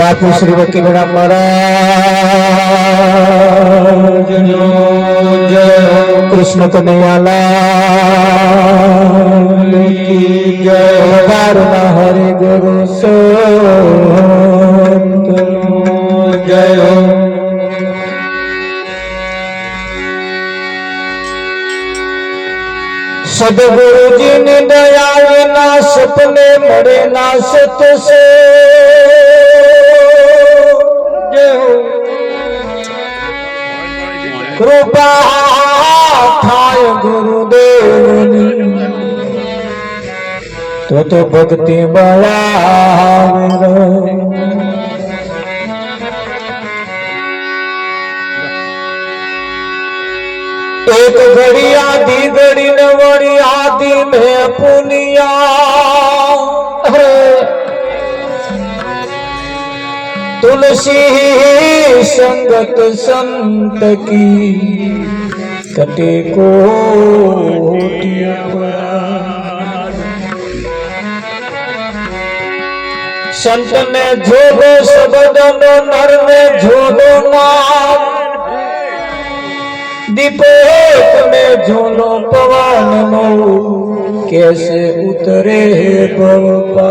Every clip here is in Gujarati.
बापू श्री वकीलराम महाराज जय। कृष्ण कन्हैयालाल जय। हरे गुरु संत जय। सदगुरु जी ने दया विना सपने मरे ना सत से कृपा थाय गुरुदेव तो भक्ति बड़ा एक घड़ी आधी घड़ी न वड़ी आदि में पुनिया तुलसी संगत संत की कटे को संत ने झोलो शब्द नर ने झोलो नाम दीपक में झोलो पवन नो कैसे उतरे भवपा।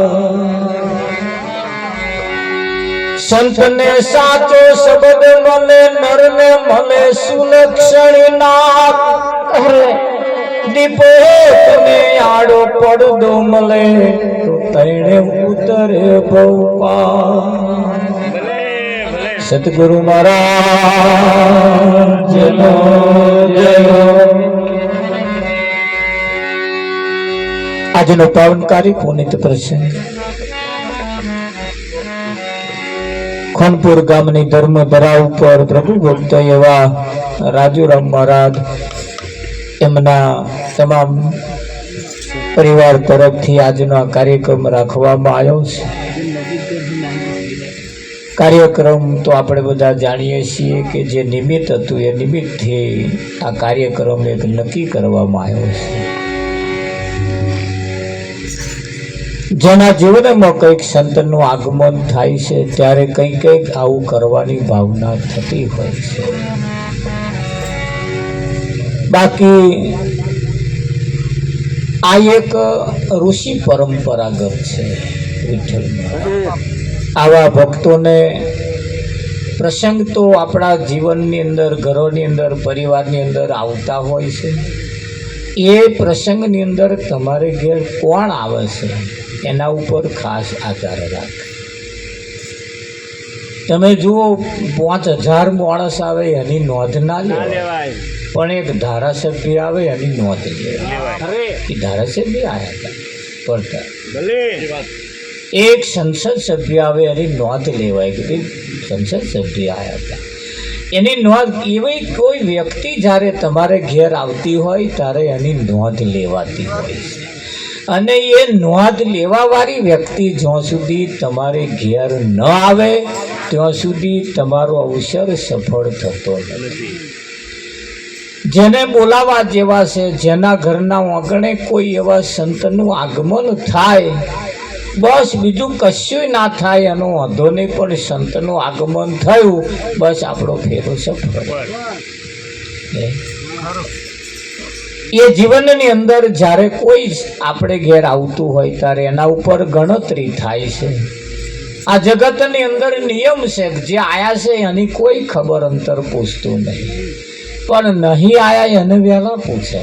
संत ने साचो शब्द मले नर ने मले सुलक्षणी नाथ दीपक ने आड़ो पड़दो मले तो तैणे उतरे भवपा। सतगुरु महाराज जय। આજનો પાવનકારી પુનિત પ્રસંગ ખોનપુર ગામની ધર્મધરા ઉપર પ્રભુ ભક્ત એવા રાજુરામ મહારાજ એમના તમામ પરિવાર તરફથી આજનો આ કાર્યક્રમ રાખવામાં આવ્યો છે। કાર્યક્રમ તો આપણે બધા જાણીએ છીએ કે જે નિમિત્ત હતું એ નિમિત્તથી આ કાર્યક્રમ એક નક્કી કરવામાં આવ્યો છે। જેના જીવનમાં કંઈક સંતનું આગમન થાય છે ત્યારે કંઈક આવું કરવાની ભાવના થતી હોય છે। બાકી આ એક ઋષિ પરંપરાગત છે વિઠ્ઠલમાં। આવા ભક્તોને પ્રસંગ તો આપણા જીવનની અંદર ઘરોની અંદર પરિવારની અંદર આવતા હોય છે। એ પ્રસંગની અંદર તમારે ઘેર કોણ આવે છે એના ઉપર ખાસ આધાર રાખે। તમે જુઓ 5000 માણસ આવે એની નોંધ ના લેવાય, પણ એક ધારાસભ્ય આવે એની નોંધ લેવાય। એ ધારાસભ્ય આવ્યા હતા પડતા, એક સંસદ સભ્ય આવે એની નોંધ લેવાય કે સંસદ સભ્ય આવ્યા હતા એની નોંધ। એવી કોઈ વ્યક્તિ જ્યારે તમારે ઘેર આવતી હોય ત્યારે એની નોંધ લેવાતી હોય છે। અને એ નોંધ લેવાવાળી વ્યક્તિ જ્યાં સુધી તમારે ઘેર ન આવે ત્યાં સુધી તમારો અવસર સફળ થતો નથી। જેને બોલાવા જેવા છે, જેના ઘરના આંગણે કોઈ એવા સંતનું આગમન થાય, બસ બીજું કશું ના થાય એનો વાંધો નહીં, પણ સંતનું આગમન થયું બસ આપણો ફેરો સફળ। એ જીવનની અંદર જ્યારે કોઈ આપણે ઘેર આવતું હોય ત્યારે એના ઉપર ગણતરી થાય છે। આ જગતની અંદર નિયમ છે કે જે આયા છે એની કોઈ ખબર અંતર પૂછતું નહીં, પણ નહીં આયા એને વહેલા પૂછે।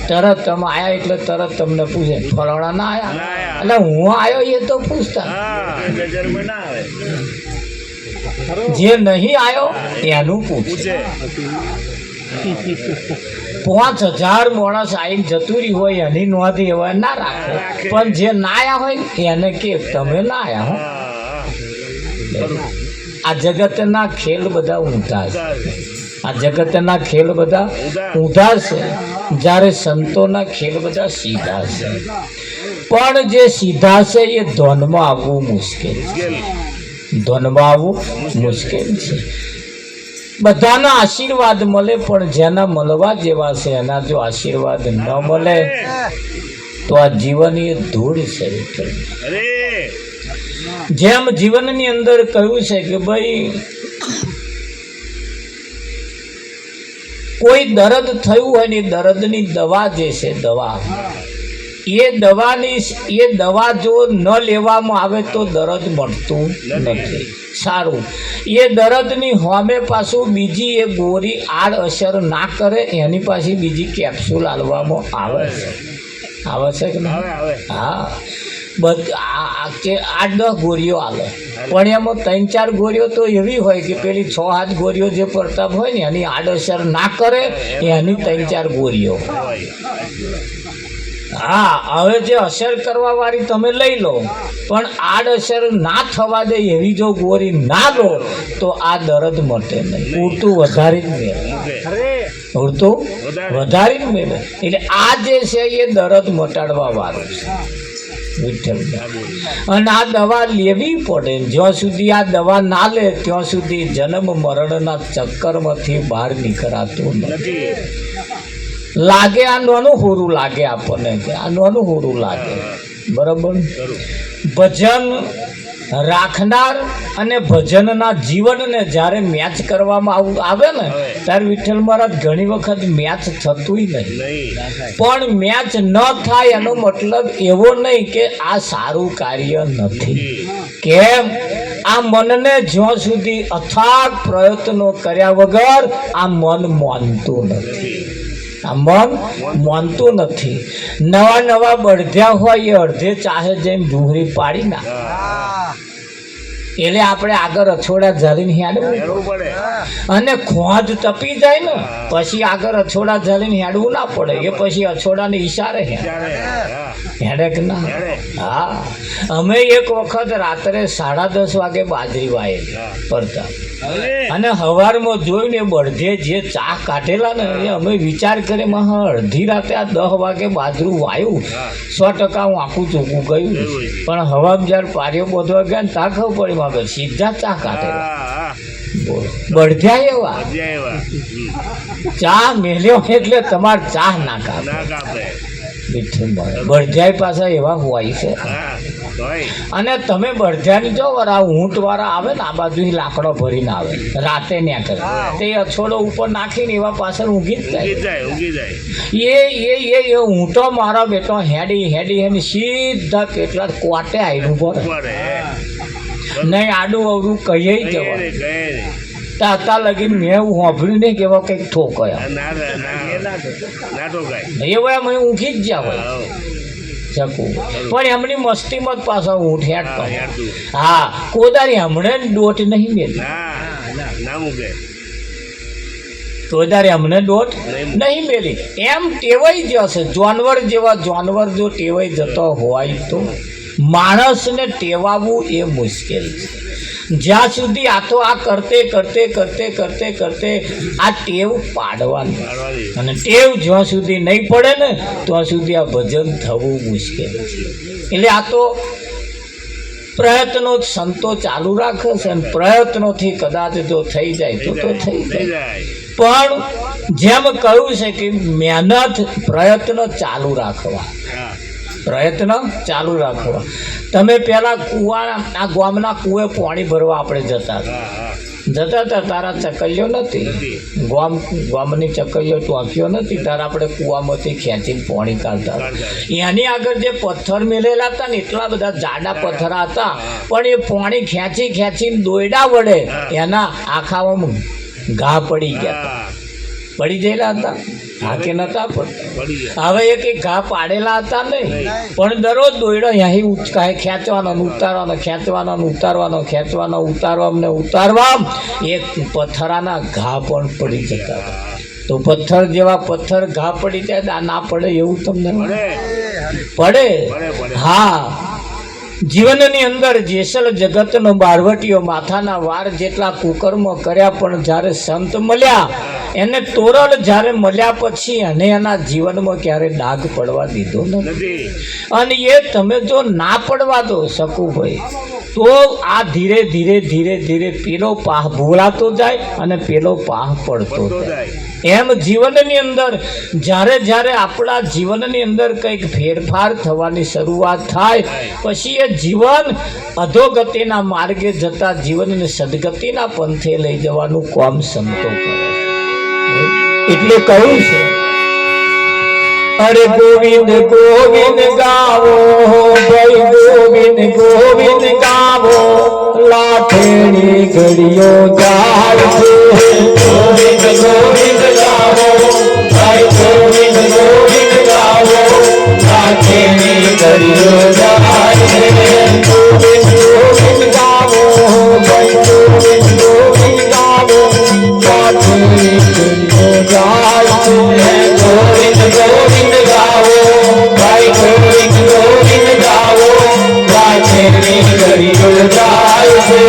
તરત તમે આયા એટલે તરત તમને પૂછે ફલાણા ના આયા, એટલે હું આવ્યો એ તો પૂછતા। જે નહીં આવ્યો એનું પૂછે। 5000 માણસ આવીને જતુરી હોય એની નોંધ એવા ના રાખે, પણ જે ના આયા હોય એને કે તમે ના આયા હો। આ જગતના ખેલ બધા ઊંધા છે, આ જગતના ખેલ બધા ઊંધા છે, જ્યારે સંતોના ખેલ બધા સીધા છે। પણ જે સીધા છે એ ધોનમાં આવવું મુશ્કેલ છે, ધોનમાં આવવું મુશ્કેલ છે। બધાના આશીર્વાદ મળે, પણ જેના મળવા જેવા છે એના જો આશીર્વાદ ન મળે તો આ જીવન એ ધૂળ છે. જેમ જીવનની અંદર કહ્યું છે કે ભાઈ કોઈ દર્દ થયું હોય ને દર્દની દવા જે છે દવા, એ દવા જો ન લેવામાં આવે તો દર્દ મળતું નથી. સારું, એ દર્દની સામે પાછું બીજી એ ગોળી આડ અસર ના કરે એની પાછી બીજી કેપ્સ્યુલ આલવામાં આવે છે કે નહીં? હા, કે 8-10 ગોળીઓ આલે, પણ એમાં 3-4 ગોળીઓ તો એવી હોય કે પેલી 6-7 ગોળીઓ જે પ્રતાપ હોય ને એની આડઅસર ના કરે એની 3-4 ગોળીઓ. હા, હવે જે અસર કરવા વાળી તમે લઈ લો, પણ આડઅસર ના થવા દે એવી જો ગોળી ના લો તો આ દર્દ મટે નહીં, પૂરતું વધારી જ મેળવે, પૂરતું વધારી જ મેળવે. એટલે આ જે છે એ દર્દ મટાડવા વાળું છે વિઠ્ઠલ. અને આ દવા લેવી પડે. જ્યાં સુધી આ દવા ના લે ત્યાં સુધી જન્મ મરણના ચક્કરમાંથી બહાર નીકળાતું નથી. લાગે આ નાનું હોરું લાગે આપણને, કે આ નાનું હોરું લાગે, બરાબર. ભજન રાખનાર અને ભજનના જીવનને જ્યારે મેચ કરવામાં આવે ને ત્યારે વિઠ્ઠલ મહારાજ ઘણી વખત મેચ થતું નહીં. પણ મેચ ન થાય એનો મતલબ એવો નહીં કે આ સારું કાર્ય નથી. કેમ? આ મનને જ્યાં સુધી અથાગ પ્રયત્નો કર્યા વગર આ મન માનતું નથી. આ મન માનતું નથી. નવા બળધ્યા હોય એ અડધે ચાહે જઈને ડુંગળી પાડી ના, એટલે આપણે આગળ અછોડા ઝાલીને હેડવું પડે. અને ખોજ તપી જાય ને પછી આગળ અછોડા ઝાલીને હેડવું ના પડે, એ પછી અછોડાને ઈશારે હેડે કે ના. હા, અમે એક વખત રાત્રે 10:30 વાગે બાજરી વાયેલી પડતા, અને સવારમાં જોઈને બળધે જે ચા કાઢેલા ને એ અમે વિચાર કરીએ અડધી રાતે આ 10 વાગે બાજરું વાયું, 100% હું આખું ચોખ્ખું ગયું. પણ હવા જ્યારે પારીઓ બોધવા ગયા ને ત્યાં ખબર પડી માગે સીધા ચા કાઢેલા. બળધ્યા એવા ચા મેલ્યો એટલે તમારે ચા ના કાપે. બળધ્યા પાછા એવા હોય છે. અને તમે બળધ્યાની જો આ ઊંટ વાળા આવે ને આ બાજુ લાકડો ભરીને આવે રાતે ન્યા કરે, તે અછોડો ઉપર નાખીને એવા પાછળ ઊંઘી જ જાય. એ ઊંટો મારો બેટો હેડી સીધા કેટલા કોટે આવીને ઉભો નહીં, આડું અવડું કહીએ જવાય. ત્યાં લગીને મેં એવું સાંભળ્યું નહીં કે એવા કંઈક ઠોકયા એવા મેં ઊંઘી જ જ્યાં હોય શકું. પણ એમની મસ્તીમાં જ પાછા ઊંટ હેડતો. હા, કોદારી હમણાં દોટ નહીં મેલી, કોદારી હમણાં દોટ નહીં મેલી. એમ ટેવાઈ જશે જાનવર જેવા. જાનવર જો ટેવાઈ જતો હોય તો માણસને ટેવાવું એ મુશ્કેલ છે. જ્યાં સુધી આ તો આ કરતે આ ટેવ પાડવાની, અને ટેવ જ્યાં સુધી નહીં પડે ને ત્યાં સુધી આ ભજન થવું મુશ્કેલ છે. એટલે આ તો પ્રયત્નો સંતો ચાલુ રાખે છે, અને પ્રયત્નોથી કદાચ જો થઈ જાય તો થઈ જાય. પણ જેમ કહ્યું છે કે મહેનત પ્રયત્ન ચાલુ રાખવા. તમે પેલા આ ગામના કુએ પાણી ભરવા આપણે જતા હતા, તારા ચકલીઓ નથી, ગામની ચકલીઓ ટોંકીઓ નથી, તારા આપણે કુવામાંથી ખેંચીને પાણી કાઢતા. એની આગળ જે પથ્થર મેલેલા હતા ને એટલા બધા જાડા પથ્થર હતા, પણ એ પાણી ખેંચીને દોયડા વડે એના આખામાં ઘા પડી ગયા, પડી ગયેલા હતા. હા કે નતા પડતા. હવે એક ઘા પાડેલા હતા નહીં, પણ દરરોજ દોયડો અહીં ઉચકાય ખેંચવાનો ઉતારવા એક પથ્થરાના ઘા પણ પડી જતા હતા. તો પથ્થર જેવા પથ્થર ઘા પડી જાય ના પડે એવું તમને પડે. હા, જીવનની અંદર જેસલ જગતનો બારવટીઓ માથાના વાર જેટલા કુકર્મ કર્યા, પણ જ્યારે સંત મળ્યા એને તોરલ જ્યારે મળ્યા પછી અને એના જીવનમાં ક્યારે ડાઘ પડવા દીધો નથી. અને એ તમે જો ના પડવા દો શકુભાઈ, તો આ ધીરે ધીરે ધીરે ધીરે પેલો પાહ ભૂલાતો જાય અને પેલો પાહ પડતો જાય. એમ જીવનની અંદર જ્યારે જ્યારે આપણા જીવનની અંદર કંઈક ફેરફાર થવાની શરૂઆત થાય, પછી એ જીવન અધોગતિના માર્ગે જતા જીવનને સદગતિના પંથે લઈ જવાનું કામ સંતો કરે. એટલે કહ્યું છે, અરે ગોવિંદ ગોવિંદ ગાવો ભાઈ, ગોવિંદ ગોવિંદ ગાવો, લાખેની ઘડીઓ જાય છે. ગોવિંદ ગોવિંદ ગાવો ભાઈ, ગોવિંદ ગોવિંદ ગાવો, લાખેની ઘડીઓ જાય છે. ગોવિંદ ગોવિંદ ગાવો ભાઈ, ગોવિંદ ગોવિંદ ગાવો, લાખેની ઘડીઓ જાય છે. ગોવિંદ ગોવિંદ ગાવો ભાઈ, ગોવિંદ ગોવિંદ ગાવો, લાખેની ઘડીઓ જાય છે.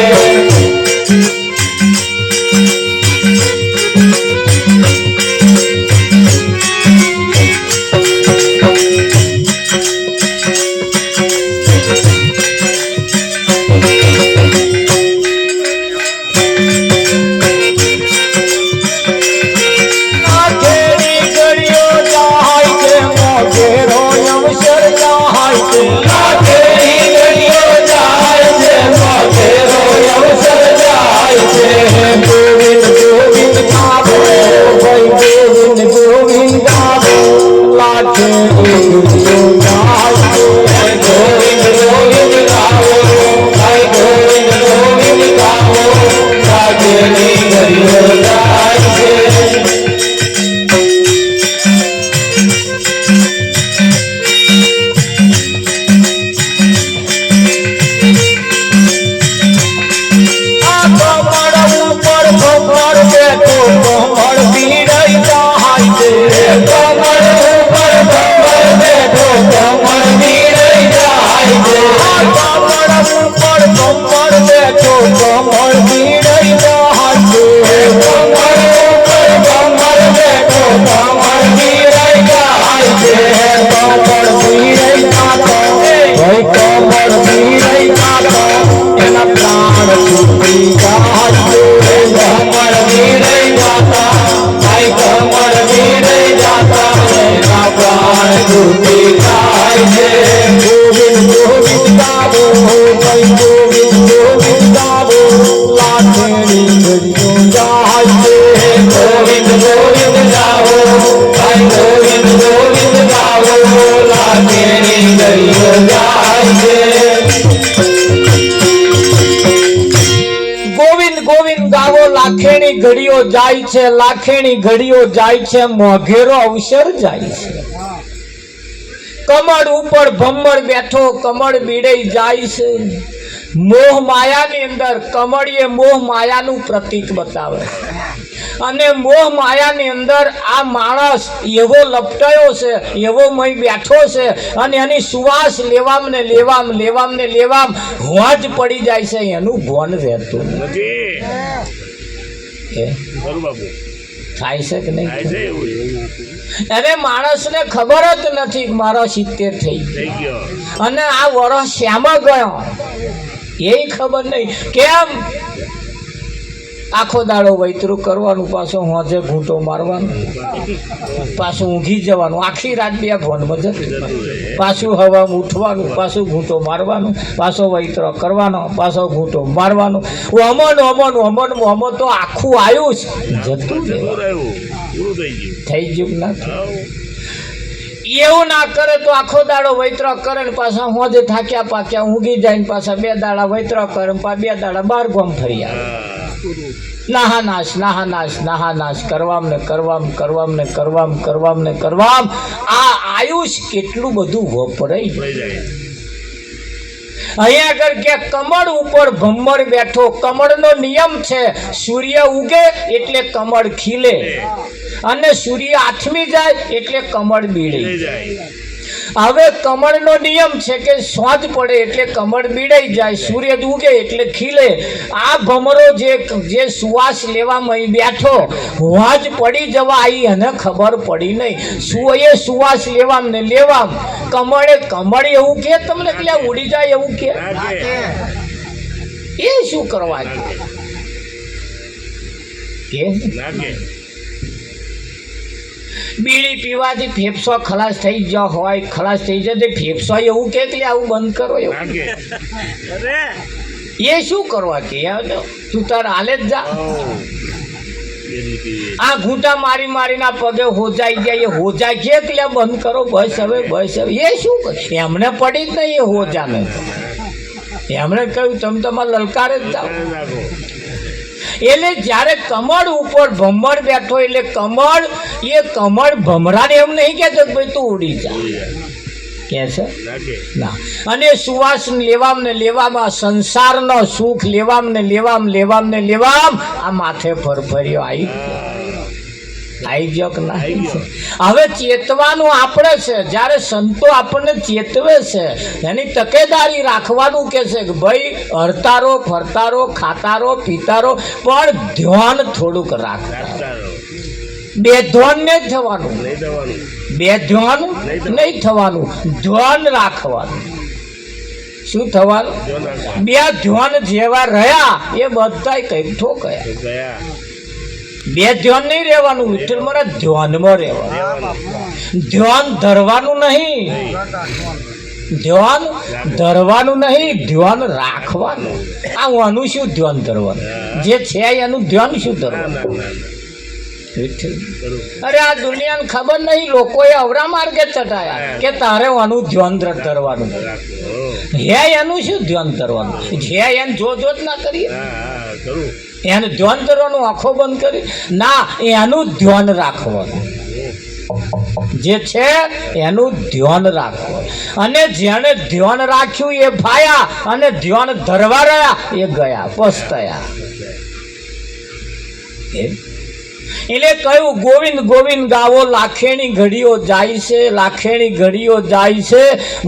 લાખેણી ઘડીઓ જાય છે, લાખેણી ઘડીઓ જાય છે, મોઘેરો અવસર જાય છે. કમળ ઉપર ભમ્મર બેઠો, કમળ બીડઈ જાય છે. મોહ માયાની અંદર કમળ એ મોહ માયાનું પ્રતીક બતાવે છે. અને મોહ માયાની અંદર આ માણસ એવો લપટાયો છે, એવો મય બેઠો છે, અને એની સુવાસ લેવામ ને લેવામ લેવામ ને લેવામ હોજ પડી જાય છે, એનું ભોન રહેતું નથી. થાય છે કે નહીં? અરે માણસને ખબર જ નથી મારો 70 થઈ ગયો અને આ વર્ષ શ્યામાં ગયો, એ ખબર નહીં. કેમ? આખો દાડો વૈતરું કરવાનું, પાછો હોજે ઘૂંટો મારવાનું, પાછું ઊંઘી જવાનું, આખી રાત બે ફોનમાં જતું, પાછું હવામાં ઉઠવાનું, પાછું ઘૂંટો મારવાનું, પાછો વૈતરો કરવાનો, પાછો ઘૂંટો મારવાનો. અમન તો આખું આયુષ જતું થઈ ગયું નથી. એવું ના કરે તો આખો દાડો વૈતરો કરે ને પાછા હોજે થાક્યા પાક્યા ઊંઘી જાય ને પાછા 2 દાડા વૈતરો કરે, 2 દાડા 12 ગામ ફરી આવે. નાહાનાશ કરવામ આ આયુષ કેટલું બધું વપરાય. અહીંયા આગળ કે કમળ ઉપર ભમ્મર બેઠો. કમળનો નિયમ છે, સૂર્ય ઉગે એટલે કમળ ખીલે અને સૂર્ય આથમી જાય એટલે કમળ બીડે. હવે કમળનો નિયમ છે કે સાંજ પડે એટલે કમળ બીડાઈ જાય, સૂર્ય ઉગે એટલે ખીલે. આ ભમરો જે સુવાસ લેવામાં બેઠો, વાજ પડી જવા આવી એને ખબર પડી નહીં. એ સુવાસ લેવામ ને લેવામ કમળ એવું કે તમને પેલા ઉડી જાય એવું કે એ શું કરવા કે બીડી પીવાથી ફેફસો ખલાસ થઈ ગયા હોય, ખલાસ થઈ જાય ફેફસો એવું કે આવું બંધ કરો એવું એ શું કરવા કે તું તાર હાલે જ જા. આ ઘૂંટા મારી મારીના પગે હોજાઈ ગયા, એ હોજા કે બંધ કરો બસ હવે એ શું કરે એમને પડી જ નહીં. એ હોજાને એમણે કહ્યું તમે તમારે લલકારે જ જાઓ. એટલે જ્યારે કમળ ઉપર ભમર બેઠો એટલે કમળ ભમરાને એમ નહીં કહેતો કે ભાઈ તું ઉડી જા કે છે ના. અને સુવાસ લેવામ ને લેવામાં, સંસારનો સુખ લેવામ ને લેવામ આ માથે ફરફર્યો આવી ગયો કે ના. હવે ચેતવાનું આપણે છે. જ્યારે સંતો આપણને ચેતવે છે એની તકેદારી રાખવાનું કે છે કે ભાઈ હરતારો ફરતારો ખાતારો પીતારો પણ ધ્યાન થોડુંક રાખતા. બેધ્યાન નહીં થવાનું, બેધ્યાન નહીં થવાનું, ધ્યાન રાખવાનું. શું થવાનું? બે ધ્યાન જેવા રહ્યા એ બધા કઈક ઠોકયા. બે ધ્યાન નહીં રહેવાનું, વિઠ્ઠલ મારા ધ્યાનમાં રહેવાનું. ધ્યાન ધરવાનું નહીં, ધ્યાન ધરવાનું નહીં, ધ્યાન રાખવાનું. આનું શું ધ્યાન ધરવાનું? જે છે એનું ધ્યાન શું ધરવાનું? અરે આ દુનિયાને ખબર નહીં, લોકોએ અવરા માર્ગે ચટાયા કે તારે આનું ધ્યાન ધરવાનું. હે એનું શું ધ્યાન ધરવાનું? જે એને જો જ ના કરીએ એને ધ્યાન ધરવાનું, આંખો બંધ કરી ના, એનું ધ્યાન રાખવાનું. જે છે એનું ધ્યાન રાખવું. અને જેને ધ્યાન રાખ્યું એ ફાયા, અને ધ્યાન ધરવા રહ્યા એ ગયા પસ્તાયા. એટલે કહ્યું ગોવિંદ ગોવિંદ ગાવો, લાખેણી ઘડીઓ જાય છે, લાખેણી ઘડીઓ જાય છે,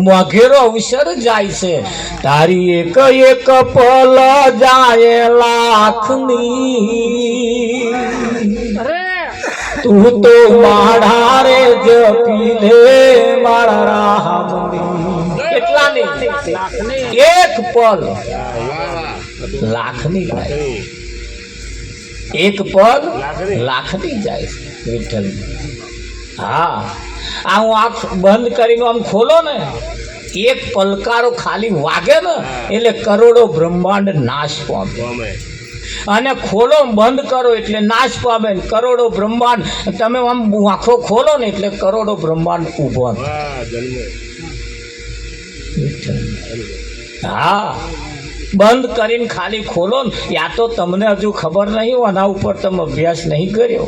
મોઘેરો અવસર જાય છે. તારી એક એક પલ જાય લાખની, તું તો માળા રે જપી લે માળા રામની. કેટલાની? એક પલ લાખની જાય, એક પગ લાખની જાય વિઠ્ઠલ. હા, આ હું આંખ બંધ કરીને આમ ખોલો ને, એક પલકારો ખાલી વાગે ને એટલે કરોડો બ્રહ્માંડ નાશ પામે. અને ખોલો બંધ કરો એટલે નાશ પામે. કરોડો બ્રહ્માંડ તમે આમ આંખો ખોલો ને એટલે કરોડો બ્રહ્માંડ ઊભો. હા, બંધ કરીને ખાલી ખોલો ને, યા તો તમને હજુ ખબર નહીં, આના ઉપર તમે અભ્યાસ નહીં કર્યો.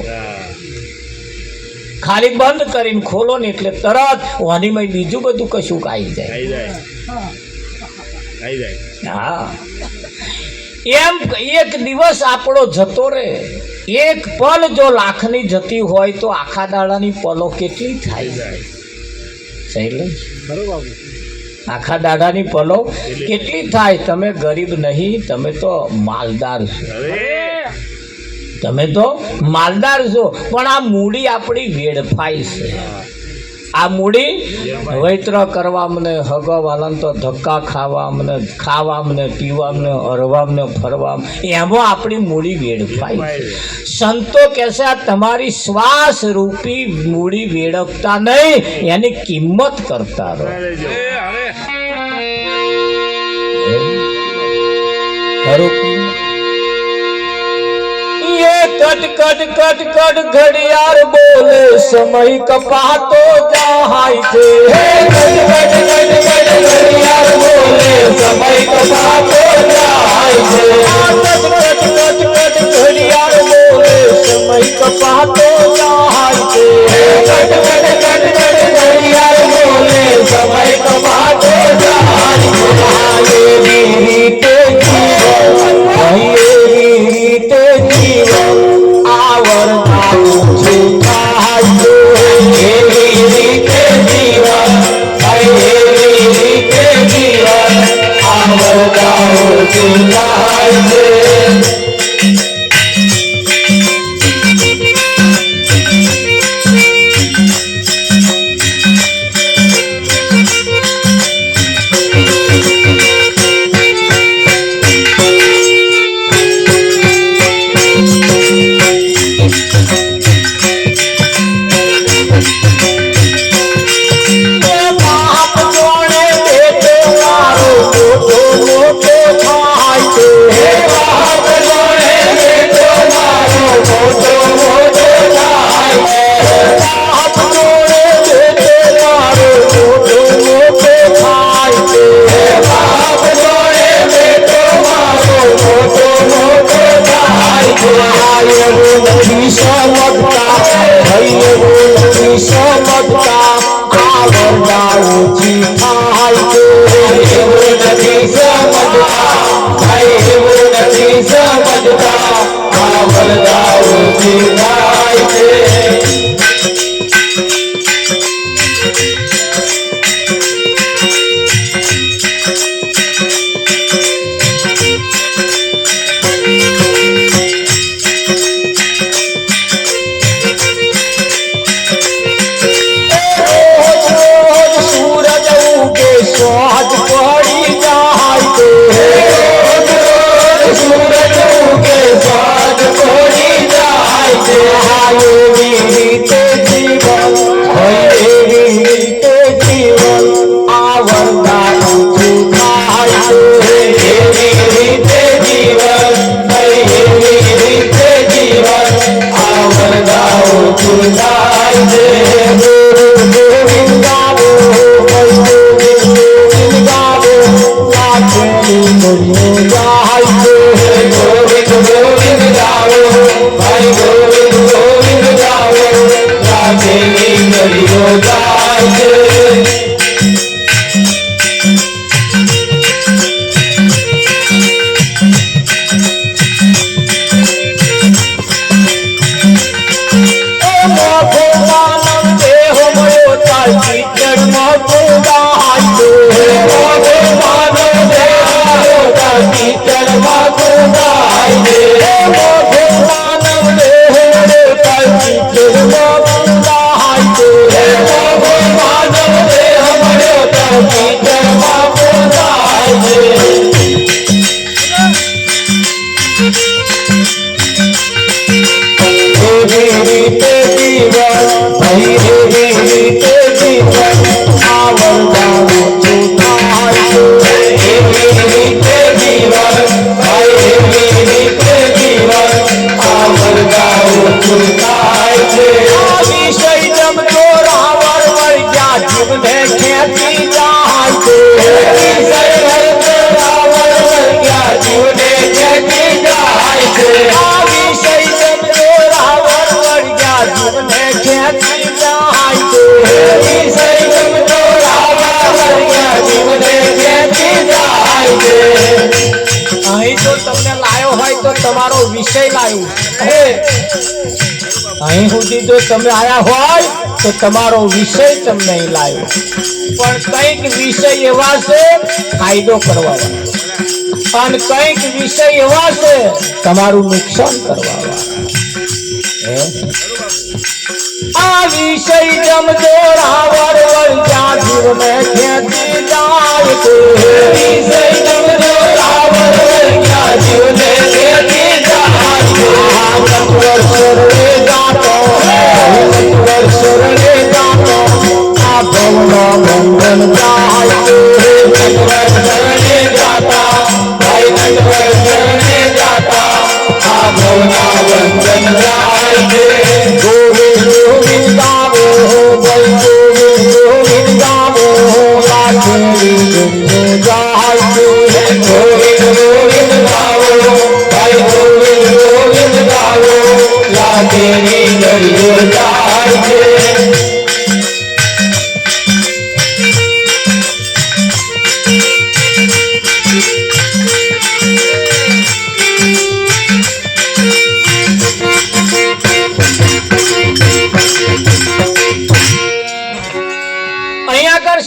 ખાલી બંધ કરીને ખોલો ને એટલે તરત વાણીમાં બીજું બધું કશું આવી જાય. હા, એમ એક દિવસ આપણો જતો રહે. એક પલ જો લાખની જતી હોય તો આખા દાડાની પલો કેટલી થાય? આખા દાડાની પલો કેટલી થાય? તમે ગરીબ નહીં, તમે તો માલદાર છો. તમે તો માલદાર છો, પણ આ મૂડી આપણી વેડફાઈ છે. આ મૂડી વૈત્ર કરવા મને, હગવાલાને તો ધક્કા ખાવા મને, ખાવા મને, પીવા મને, હરવા મને, ફરવા, એમાં આપણી મૂડી વેડફાઈ છે. સંતો કહેશે આ તમારી શ્વાસ રૂપી મૂડી વેડફતા નહીં, એની કિંમત કરતા રહો. કટ કટ કટ કટ ઘડિયાળ બોલે, સમય કપાતો જાય છે. કટ કટ કટ કટ ઘડિયાળ બોલે, સમય કપાતો જાય છે. કટ કટ કટ કટ ઘડિયાળ બોલે, સમય કપાતો જાય છે. કટ કટ કટ કટ ઘડિયાળ બોલે, સમય કપાતો જાય છે. એવી રીતે જીવન, એવી રીતે જીવન આવરનારું છે. એવી રીતે જીવન જીવને ખેંચી જાય છે વિષય રંગ રાવણ વર્ગ્યા જીવને ખેંચી જાય છે આ વિષય રંગ રાવણ વર્ગ્યા જીવને ખેંચી જાય છે વિષય રંગ રાવણ વર્ગ્યા જીવને ખેંચી જાય છે અહીં જો તમને લાયો હોય તો તમારો વિષય લાયો અહીં સુધી જો તમે આયા હોય તો તમારો વિષય તમને અહીં લાયો પણ કંઈક વિષય એવા છે ફાયદો કરવા વાળા અને કંઈક વિષય એવા છે તમારું નુકસાન કરવા વાળા આ વિષય જમજો રાવણ વર્ગ્યા જીવને ખેંચી જાય છે વિષય જમજો રાવણ વર્ગ્યા જીવને ખેંચી જાય છે શરણે ગાતો શરણે ગાતો આ ભવનો બંધન જાય છે શરણે ગાતા ભાઈ શરણે ગાતા આ ભવનો બંધન જાય છે ગોવિંદ ગોવિંદ ગાવો ભાઈ ગોવિંદ ગોવિંદ ગાવો લાખેરી જાય છે ગોવિંદ ગોવિંદ ગાવો ભાઈ ગોવિંદ ગોવિંદ ગાવો લાખેરી જાય છે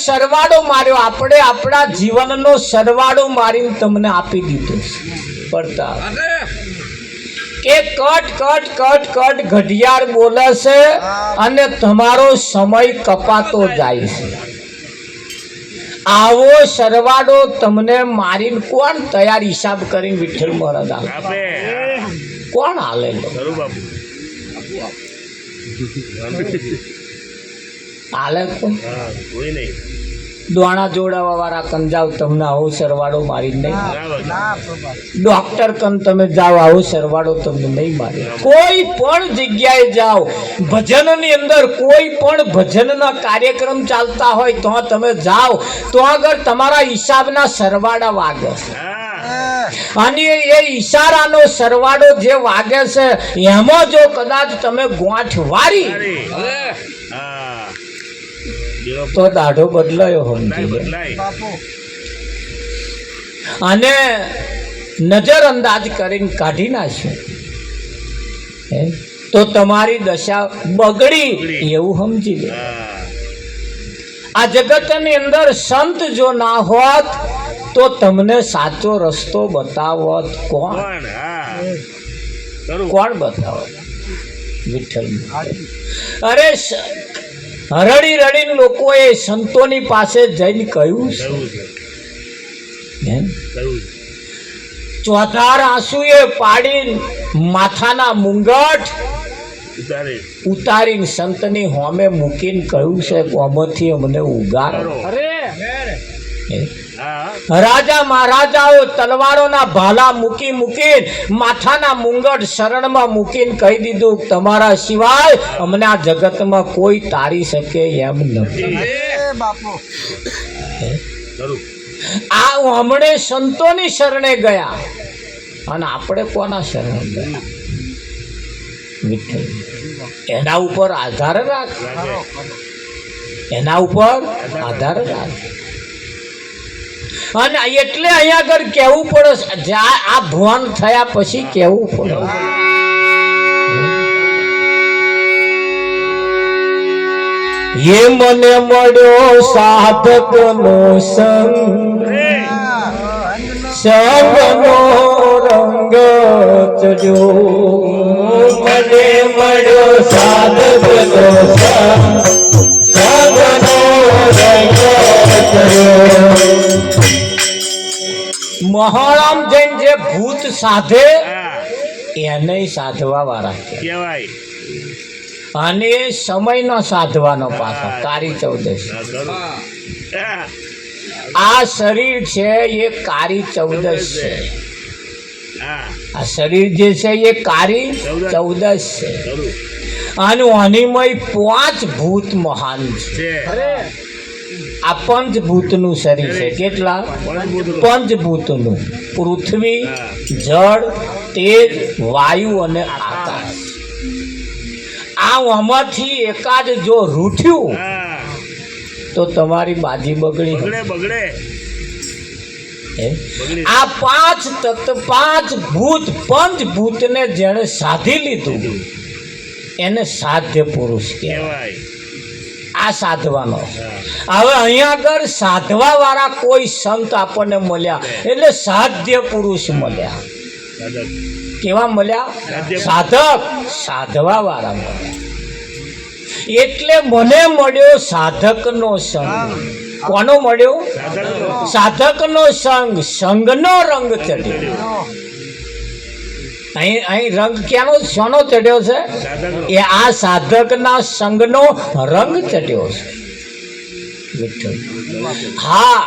સરવાળો માર્યો આપણે આપણા જીવનનો સરવાળો મારીને તમને આપી દીધો પડતા કે કટ કટ કટ કટ ઘડિયાળ બોલે છે અને તમારો સમય કપાતો જાય છે આવો સરવાળો તમને મારીને કોણ તૈયાર હિસાબ કરીને વિઠ્ઠલ મહારાજ આપે કોણ હાલે હાલે કોઈ નહીં દોણા જોડાવા વાળા કન જાવ તમને આવો સરવાળો મારી નહીં ડોક્ટર કન તમે જાઓ આવો સરવાળો તમને નહીં મારે કોઈ પણ જગ્યાએ જાઓ ભજનની અંદર કોઈ પણ ભજનના કાર્યક્રમ ચાલતા હોય તો તમે જાઓ તો આગળ તમારા હિસાબના સરવાળા વાગે અને એ ઈશારાનો સરવાળો જે વાગે છે એમાં જો કદાચ તમે ગોઠ વારી તો દાઢો બદલાયો અને નજર અંદાજ કરીને કાઢી નાખ્યો તો તમારી દશા બગડી એવું સમજી લે આ જગતની અંદર સંત જો ના હોત તો તમને સાચો રસ્તો બતાવત કોણ બતાવત વિઠ્ઠલ અરે રડી રડીને લોકોએ સંતોની પાસે જઈને કહ્યું છે ચોધાર આંસુએ પાડીને માથાના મુંગટ ઉતારીને સંતની હોમે મૂકીને કહ્યું છે કોમથી અમને ઉગારો રાજા મહારાજાઓ તલવારોના ભાલા મૂકી મૂકીને માથાના મુંગટ શરણમાં મૂકીને કહી દીધું તમારા સિવાય અમને આ જગતમાં કોઈ તારી શકે એમ નથી આ હમણે સંતોની શરણે ગયા અને આપણે કોના શરણે ગયા વિઠ્ઠલ એના ઉપર આધાર રાખ એના ઉપર આધાર રાખ અને એટલે અહીંયા આગળ કેવું પડે આ ભવન થયા પછી કેવું પડે એ મને મળ્યો સાધક નો સંગ સંગનો રંગ ચડ્યો મને મળ્યો સાધક નો સંગ સંગનો રંગ ચડ્યો મહારામ જૈન જે ભૂત સાધે એને સાધવા વાળા કહેવાય અને સમયનો સાધવાનો પાછો કારી ચૌદશ આ શરીર છે એ કારી ચૌદશ છે આ શરીર જે છે એ કારી ચૌદશ છે અને અનિમય 5 ભૂત મહાન છે આ પંચભૂતનું શરીર છે. કેટલા? પંચભૂતનું. પૃથ્વી, જળ, તેજ, વાયુ અને આકાશ. આ આમાંથી એકાદ જો રૂઠ્યું તો તમારી બાજી બગડી. આ પાંચ તત્વ, પાંચ ભૂત, પંચભૂતને જેણે સાધી લીધું એને સાધ્ય પુરુષ કહેવાય. આ સાધવાનો. હવે અહીંયા આગળ સાધવા વાળા કોઈ સંત આપણને મળ્યા એટલે સાધ્ય પુરુષ મળ્યા. કેવા મળ્યા? સાધક, સાધવા વાળા મળ્યા. એટલે મને મળ્યો સાધકનો સંગ. કોનો મળ્યો? સાધકનો સંગ. સંગનો રંગ ચડ્યો. અહીં રંગ ક્યાંનો, શાનો ચડ્યો છે? એ આ સાધકના સંગનો રંગ ચડ્યો છે. વિઠ્ઠલ. હા,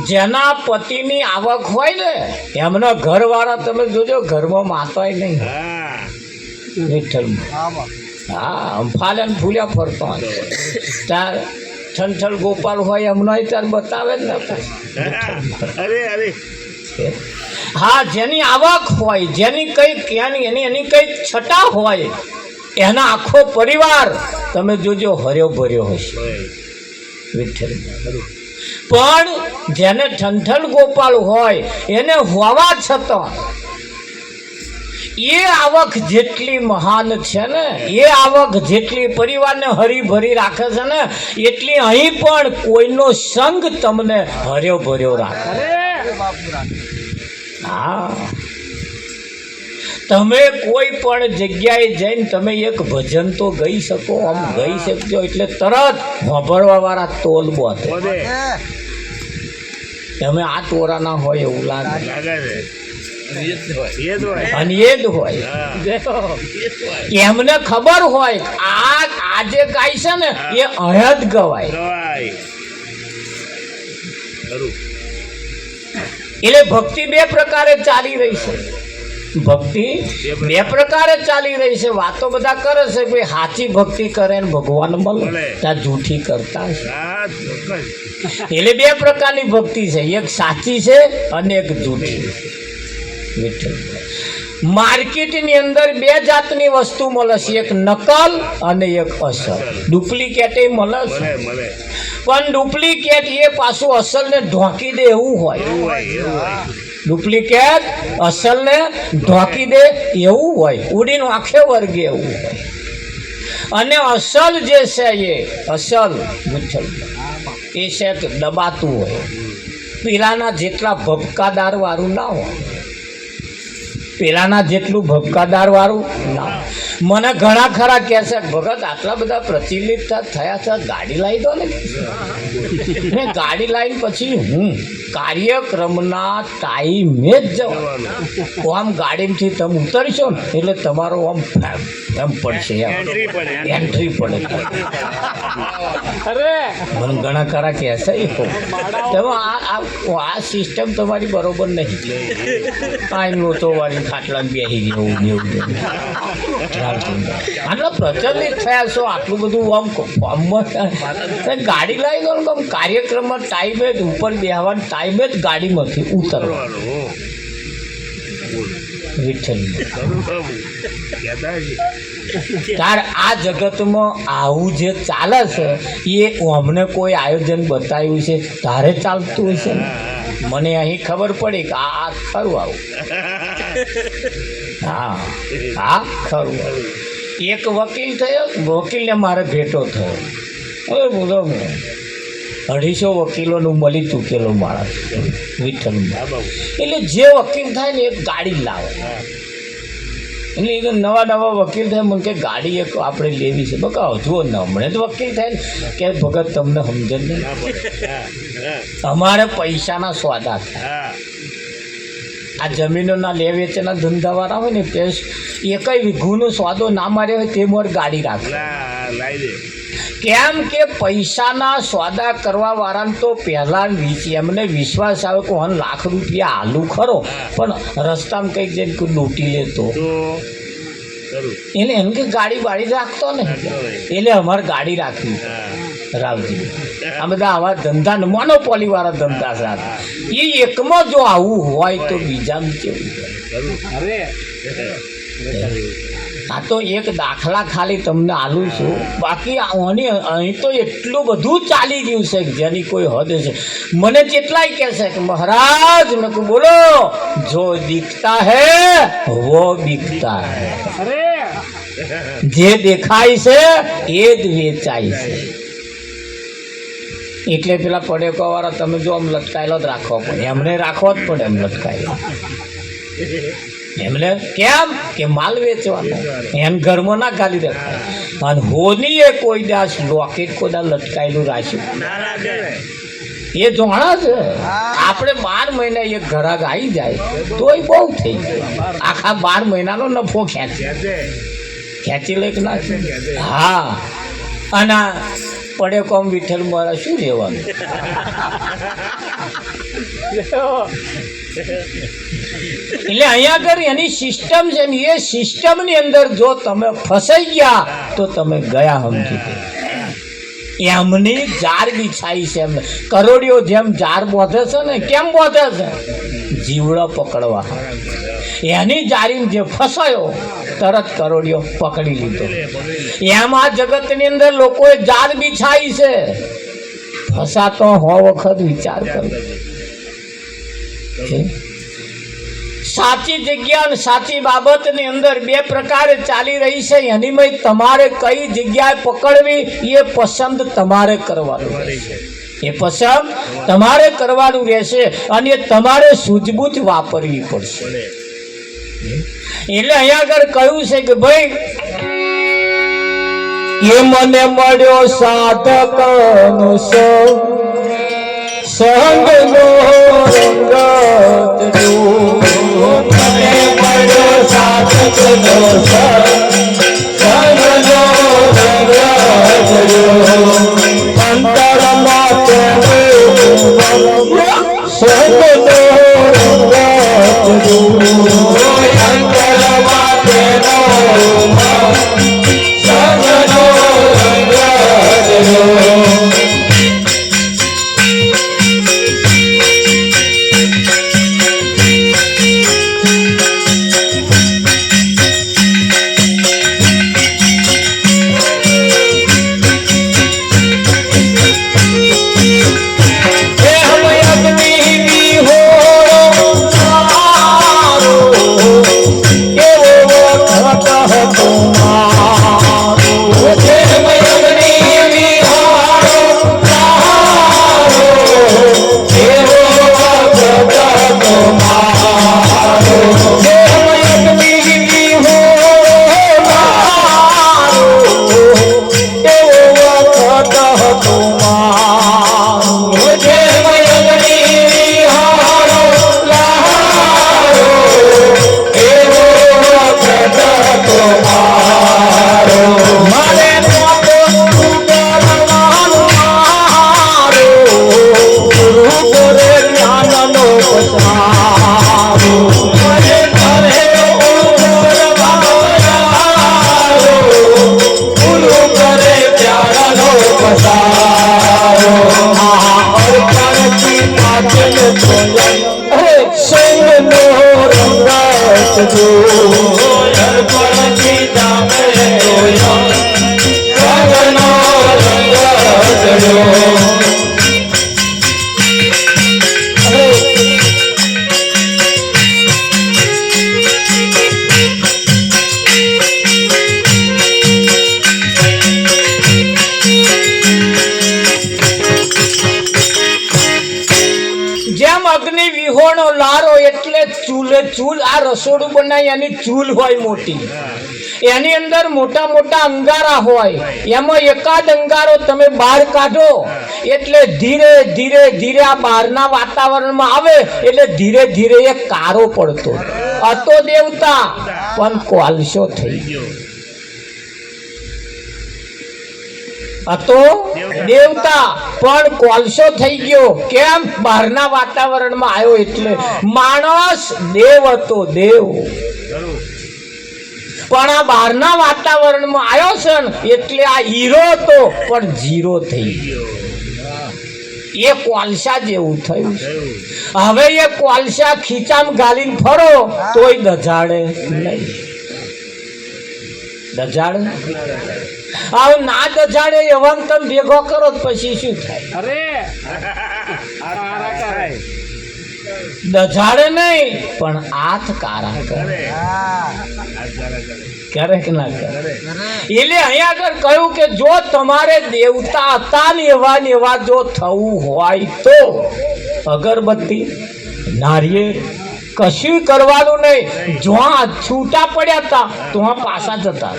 જેના પતિની આવક હોય ને એમના ઘરવાળા તમે જોજો ઘરમાં માતાય નહીં. વિઠ્ઠલ. હા, અંફાલે ફૂલ્યા ફરતો હોય તાર ઠનઠલ ગોપાલ હોય એમનો તાર બતાવે જ ને. હા, જેની આવક હોય, જેની કઈક એની કઈક છટા હોય એના આખો પરિવાર તમે જોજો હર્યો ભર્યો હશે. વિઠ્ઠલ. પણ જેને ઠનઠલ ગોપાલ હોય એને હોવા છતાં એ આવક જેટલી મહાન છે ને, એ આવક જેટલી પરિવારને હરીભરી રાખે છે ને, એટલી અહીં પણ કોઈનો સંગ તમને હર્યો ભર્યો રાખે. હા, તમે કોઈ પણ જગ્યાએ જઈને તમે એક ભજન તો ગઈ શકો. આમ ગઈ શકજો એટલે તરત સાંભળવા વાળા તોલ બોધે. તમે આ ટોરાના હોય એવું લાગે. અને એ જ હોય. એમને ખબર હોય આ જે ગાય છે ને એ અહદ ગવાય. એટલે ભક્તિ બે પ્રકારે ચાલી રહી છે. ભક્તિ બે પ્રકારે ચાલી રહી છે. વાતો બધા કરે છે ભાઈ સાચી ભક્તિ કરે ને ભગવાન મળે, ત્યાં જૂઠી કરતા છે. એટલે બે પ્રકારની ભક્તિ છે, એક સાચી છે અને એક જૂઠી છે. માર્કેટની અંદર બે જાતની વસ્તુ મળે છે, એક નકલ અને એક અસલ. ડુપ્લિકેટ એ મળે છે, પણ ડુપ્લિકેટ એ પાછું અસલને ઢોકી દે એવું હોય. ડુપ્લિકેટ અસલને ઢોકી દે એવું હોય, ઉડીને આંખે વર્ગે એવું હોય. અને અસલ જે છે એ અસલ એ છે દબાતું હોય. પેલાના જેટલા ભપકાદાર વાળું ના હોય, પેલાના જેટલું ભપકાદાર વાળું ના. મને ઘણા ખરા કહે છે ભગત આટલા બધા પ્રચલિત થયા છે, ગાડી લાવી દો ને. ગાડી લાવીને પછી હું કાર્યક્રમના ટાઈમે જ જવાનું. આમ ગાડીમાંથી તમે ઉતરશો ને એટલે તમારો આમ એમ પડશે, એન્ટ્રી પડે. મને ઘણા ખરા કહે છે તમે આ સિસ્ટમ તમારી બરોબર નહીં. કાંઈ નહોતો વાળી ખાટલા બેસી જવું એવું આટલા પ્રચલિત થયા છો, આટલું બધું આમ ગાડી લાવી દો ને આમ કાર્યક્રમમાં ટાઈમે જ ઉપર બેસવાના ટાઈમે જ ગાડીમાંથી ઉતરવાનું. વિઠ્ઠલ. તાર આ જગતમાં આવું જે ચાલે છે એ અમને કોઈ આયોજન બતાવ્યું છે તારે ચાલતું હશે ને. મને અહીં ખબર પડી કે આ ખરું આવું. હા હા ખરું. એક વકીલ થયો, વકીલને મારે ભેટો થયો. હવે બોલો 250 વકીલોનું મળી ચૂકેલો માણસ વિઠ્ઠલમાં. એટલે જે વકીલ થાય ને એક ગાડી લાવે. એટલે એ નવા વકીલ થાય મને કે ગાડી એક આપણે લેવી છે. બકા જુઓ ને હમણાં જ વકીલ થાય ને કે ભગત તમને સમજણ નહીં, અમારે પૈસાના સોદા થાય. આ જમીનોના લે વેચના ધંધાવાળા હોય ને તે એકય વીઘુનો સોદો ના માર્યો હોય તે મોર ગાડી રાખે. કેમ કે પૈસાના સોદા કરવા વાળાને તો પહેલાં એમને વિશ્વાસ આવે કે હું લાખ રૂપિયા હાલું ખરો, પણ રસ્તામાં કંઈક જઈને કોઈ લૂંટી લેતો એટલે એમ કે ગાડી બાળી રાખતો ને એટલે અમારે ગાડી રાખવી. રાવજી આ બધા આવા ધંધા મોનોપોલી વાળા ધંધા સાથે એ એકમાં જો આવું હોય તો બીજાનું કેવું આ તો એક દાખલા ખાલી તમને આલું છું બાકી અહીં તો એટલું બધું ચાલી રહ્યું છે કે જેની કોઈ હદ છે મને કેટલાય કહેશે કે મહારાજ મેં કહું બોલો જો દિખતા હે વો બિકતા હે જે દેખાય છે એ જ વેચાય છે એટલે પેલા પડેકો વાળા તમે જો આમ લટકાયેલો જ રાખવો પડે એમને રાખવો જ પડે એમ લટકાયેલો એમને કેમ કે માલ વેચવાનો એમ ઘરમાં ના ગાલી રખાય અને હોની એ કોઈ દાસ લોકેટ કોઈ દા લટકાયેલું રાખ્યું એ જોણા છે આપણે 12 મહિના એક ઘરાક આવી જાય તોય બહુ થઈ ગયું આખા 12 મહિનાનો નફો ખેંચી લે કે ના હા અને પડે કોમ વિઠ્ઠલ મારા શું લેવાનું એટલે અહીંયા આગળ એની સિસ્ટમ છે ને એ સિસ્ટમની અંદર જો તમે ફસાઈ ગયા તો તમે ગયા સમજી ગયા એમની જાર બિછાઈ છે એમને કરોડિયો જેમ જાર બોધે છે ને કેમ બોધે છે જીવડો પકડવા એની જારીને જે ફસાયો તરત કરોડિયો પકડી લીધો એમ આ જગતની અંદર લોકોએ જાર બિછાઈ છે ફસાતો હો વખત વિચાર કરો સાચી જગ્યા અને સાચી બાબતની અંદર બે પ્રકારે ચાલી રહી છે એનીમાં તમારે કઈ જગ્યાએ પકડવી એ પસંદ તમારે કરવાનું રહેશે એ પસંદ તમારે કરવાનું રહેશે અને તમારે સૂઝબૂઝ વાપરવી પડશે એટલે અહીંયા આગળ કહ્યું છે કે ભાઈ એ મને મળ્યો સાધકનો સંગનો રંગત મને મળ્યો સાધકનો સંગનો રંગત અંતરમાં સંગનો ચૂલ આ રસોડું બનાવી એની ચૂલ હોય મોટી એની અંદર મોટા મોટા અંગારા હોય એમાં એકાદ અંગારો તમે બહાર કાઢો એટલે ધીરે ધીરે ધીરે આ બહારના વાતાવરણમાં આવે એટલે ધીરે ધીરે એ કારો પડતો હતો દેવતા પણ કોલસો થઈ ગયો હતો દેવતા પણ કોલસો થઈ ગયો કેમ બહારના વાતાવરણમાં આવ્યો એટલે માણસ દેવ હતો દેવ પણ આ બહારના વાતાવરણમાં આવ્યો છે ને એટલે આ હીરો તો પણ જીરો થઈ ગયો. એ કોલસા જેવું થયું છે. હવે એ કોલસા ખીચામાં ગાલીને ફરો તોય દજાડે નહીં. દજાડે આવ ના દજાડે એવા તમે ભેગો કરો પછી શું થાય? દજાડે નહીં પણ હાથ કારા કરે. ક્યારેક ના કરે. એટલે અહીંયા આગળ કહ્યું કે જો તમારે દેવતા હતા ને એવા જો થવું હોય તો અગરબત્તી નારિયેળ કશું કરવાનું નહીં. જો છૂટા પડ્યા હતા તો પાછા જતા.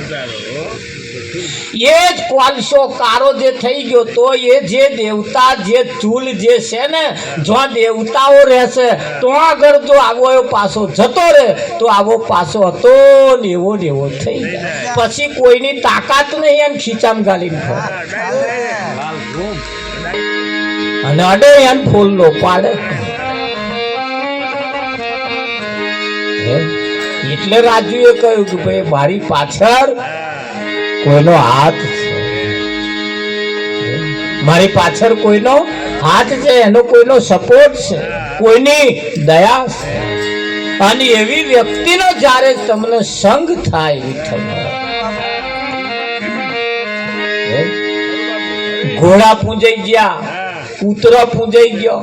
એ જ કોલસો કારો જે થઈ ગયો તો એ જે દેવતા જે ચૂલ જે છે ને જો દેવતાઓ રહેશે તો આગળ જો આવો એવો પાછો જતો રહે તો આવો પાછો હતો ને એવો થઈ જાય. પછી કોઈની તાકાત નહીં એમ ખીચામાં ગાલીને અને અડે એમ ફૂલ નો પાડે. એટલે રાજુએ કહ્યું કે ભાઈ મારી પાછળ કોઈનો હાથ છે, મારી પાછળ કોઈનો હાથ છે, એનો કોઈનો સપોર્ટ છે, કોઈની દયા છે. અને એવી વ્યક્તિનો જ્યારે તમને સંગ થાય ઘોડા પૂજાઈ ગયા, કૂતરો પૂજાઈ ગયો,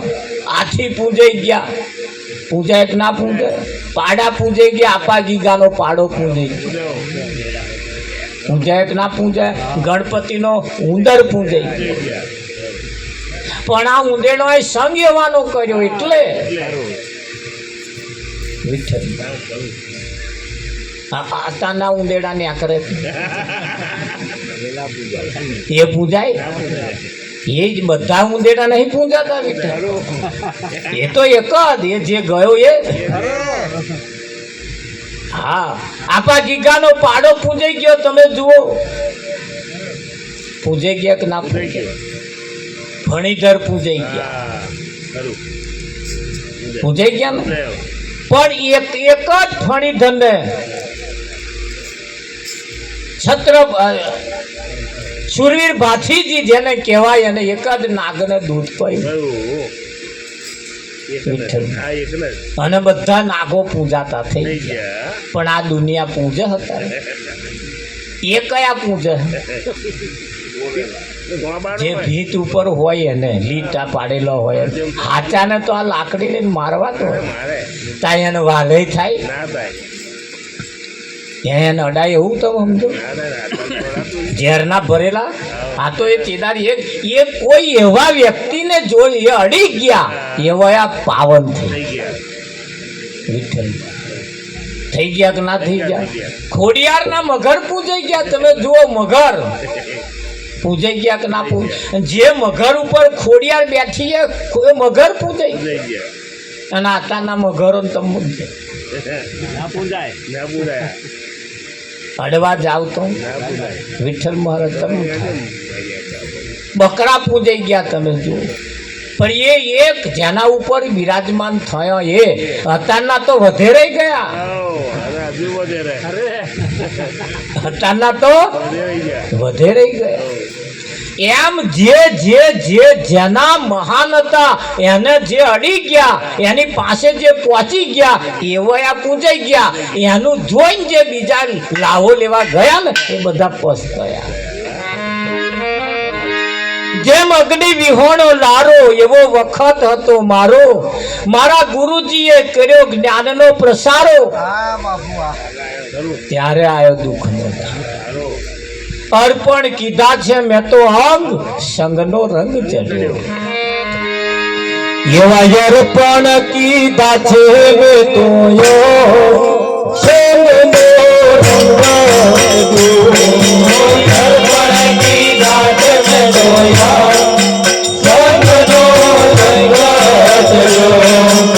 હાથી પૂજાઈ ગયા, પૂજાય કે ના પૂજાય? પાડા પૂજાઈ ગયા, આપા ગીગાનો પાડો પૂજાઈ ગયો, પૂજાય કે ના પૂજાય? ગણપતિનો ઉંદર પૂજાઈ ગયો. પણ આ ઉંદેડો એ સંગ એવાનો કર્યો એટલે વિઠ્ઠલ આતાના ઉંદેડા ને કરે એ પૂજાય? એ જ બધા ઉંદેડા નહીં પૂજાતા વિઠ્ઠલ. એ તો એક જ એ જે ગયો એ. હા, આપા ગીગાનો પાડો પૂજાઈ ગયો. તમે જુઓ પૂજાઈ ગયા કે ના પૂજાય? ફણીધર પૂજાઈ ગયા, પૂજાઈ ગયા ને. પણ એક જ ફણીધર ને છત્ર શુરવીર ભાથીજી જેને કહેવાય અને એક જ નાગને દૂધ પાયું અને બધા નાગો પૂજાતા થઈ ગયા. પણ આ દુનિયા પૂજે હતા એ કયા પૂજે? જે ભીત ઉપર હોય એને લીટા પાડેલો હોય, હાચાને તો આ લાકડી લઈને મારવા તો ત્યાં એને વાલે થાય, એને અડાય એવું તમે સમજો? ઝેરના ભરેલા આ તો એ ચેદારી એ કોઈ એવા વ્યક્તિને જોઈ એ અડી ગયા એવા આ પાવન થઈ ગયા. વિઠ્ઠલ થઈ ગયા કે ના થઈ ગયા? ખોડિયારના મગર પૂજાઈ ગયા. તમે જુઓ મગર પૂજાઈ ગયા કે ના પૂજાય? જે મગર ઉપર ખોડિયાર બેઠી એ મગર પૂજાઈ ગયા. અને આતાના મગરો તમે અડવા જાવ તો વિઠ્ઠલ મહારાજ તમે બકરા પૂજાઈ ગયા. તમે જુઓ પણ એ એક જેના ઉપર બિરાજમાન થયો એ અત્યારના તો વધેરે ગયા. અત્યારના તો વધેરે ગયા. એમ જેના મહાન હતા એને જે અડી ગયા એની પાસે જે પહોંચી ગયા એવા પૂજાઈ ગયા. એનું જોઈને જે બીજા લાવો લેવા ગયા ને એ બધા પસ્તાયા. જેમ અગ્નિ વિહોણો લારો એવો વખત હતો મારો, મારા ગુરુજીએ કર્યો જ્ઞાનનો પ્રસારો, ત્યારે આવ્યો દુઃખનો અર્પણ કીધા છે મેં તો અંગ સંગનો રંગ ચડ્યો. એવા અર્પણ કીધા છે મેં તો સંગનો રંગ અર્પણ કીધા છે મેં તો સંગનો રંગ ચડ્યો.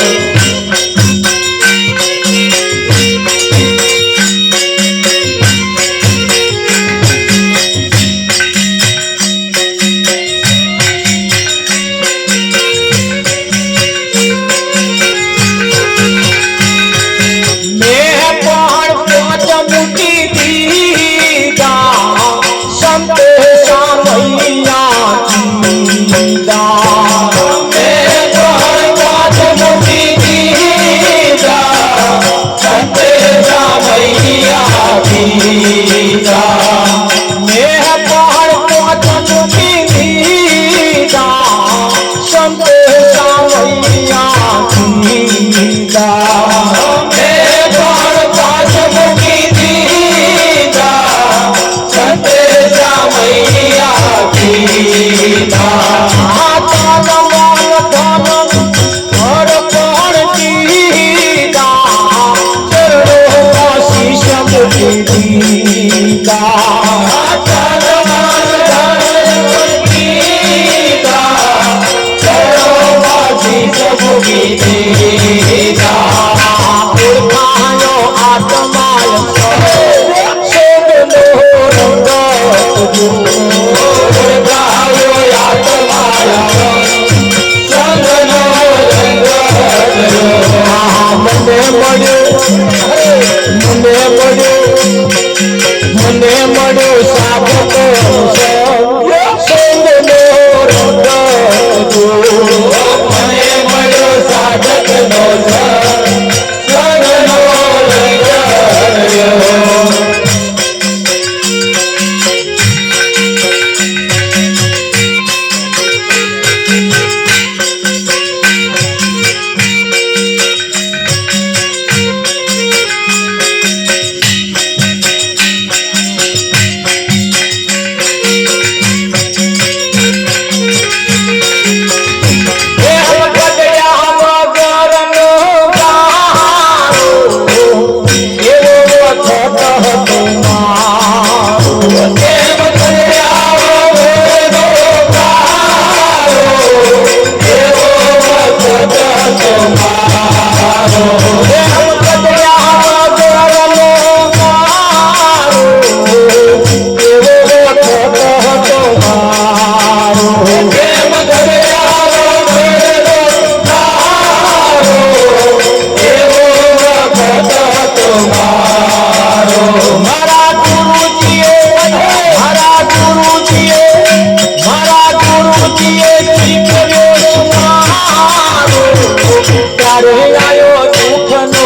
ત્યારે આયો દુઃખનો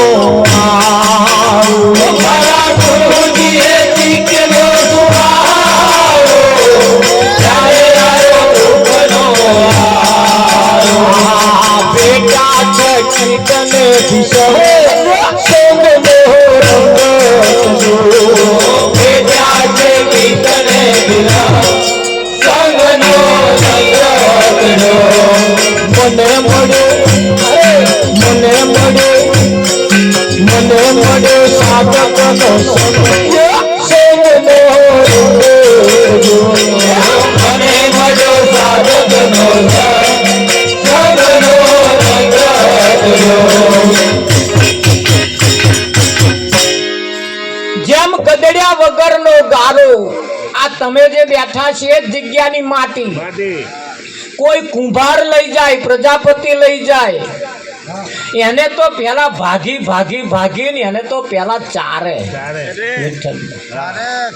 આવો મારા ગુરુજીએ દીકરો સુવાળો ત્યારે આયો દુઃખનો આવો બેટા છે કીર્તને વિષય સોમનો રંગ બેટા છે કીર્તને વિષય સંગનો રંગનો મને મળ્યો સાધકનો સમય સોમનો મને મળ્યો સાધકનો સંગનો જેમ ગદડ્યા વગરનો ગારો આ તમે જે બેઠા છે એ જગ્યાની માટી કોઈ કુંભાર લઈ જાય પ્રજાપતિ લઈ જાય એને તો પેલા ભાગી ને એને તો પેલા ચારે